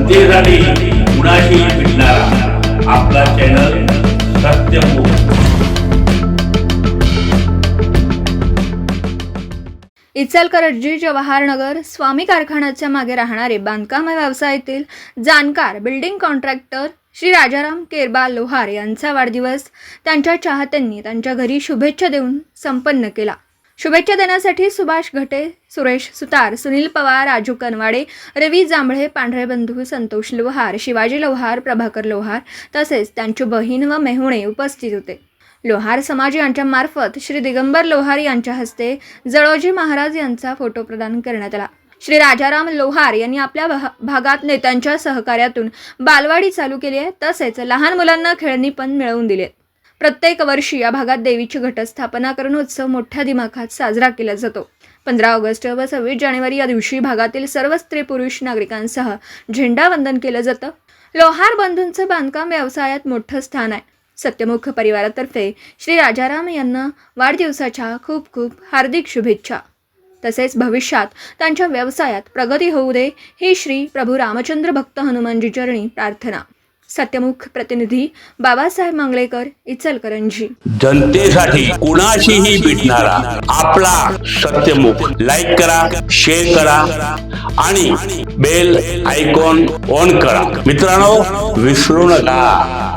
जनतेसाठी कुणाशी भेटणारा आपला चॅनल सत्यमुख। इचलकरंजी जवाहरनगर स्वामी कारखान्याच्या मागे राहणारे बांधकाम व्यवसायातील जाणकार बिल्डिंग कॉन्ट्रॅक्टर श्री राजाराम केरबा लोहार यांचा वाढदिवस त्यांच्या चाहत्यांनी त्यांच्या घरी शुभेच्छा देऊन संपन्न केला। शुभेच्छा देण्यासाठी सुभाष घटे, सुरेश सुतार, सुनील पवार, राजू कनवाडे, रवी जांभळे, पांढरे बंधू, संतोष लोहार, शिवाजी लोहार, प्रभाकर लोहार तसेच त्यांची बहीण व मेहुणे उपस्थित होते। लोहार समाज यांच्या मार्फत श्री दिगंबर लोहार यांच्या हस्ते जळोजी महाराज यांचा फोटो प्रदान करण्यात आला। श्री राजाराम लोहार यांनी आपल्या भागात नेत्यांच्या सहकार्यातून बालवाडी चालू केली आहे, तसेच लहान मुलांना खेळणी पण मिळवून दिली। प्रत्येक वर्षी या भागात देवीची घटस्थापना करून उत्सव मोठ्या दिमाखात साजरा केला जातो। 15 ऑगस्ट व 26 जानेवारी या दिवशी भागातील सर्व स्त्री पुरुष नागरिकांसह झेंडावंदन केलं जातं। लोहार बंधूंचं बांधकाम व्यवसायात मोठं स्थान आहे। सत्यमुख परिवारातर्फे श्री राजाराम यांना वाढदिवसाच्या खूप खूप हार्दिक शुभेच्छा। तसेच भविष्यात त्यांच्या व्यवसायात प्रगती होऊ दे ही श्री प्रभू रामचंद्र भक्त हनुमानजी चरणी प्रार्थना। सत्यमुख प्रतिनिधी बाबासाहेब मंगळेकर, इचलकरंजी। जनतेसाठी कुणाशीही भेटणारा आपला सत्यमुख। लाईक करा, शेअर करा आणि बेल आयकॉन ऑन करा। मित्रांनो, विसरू नका।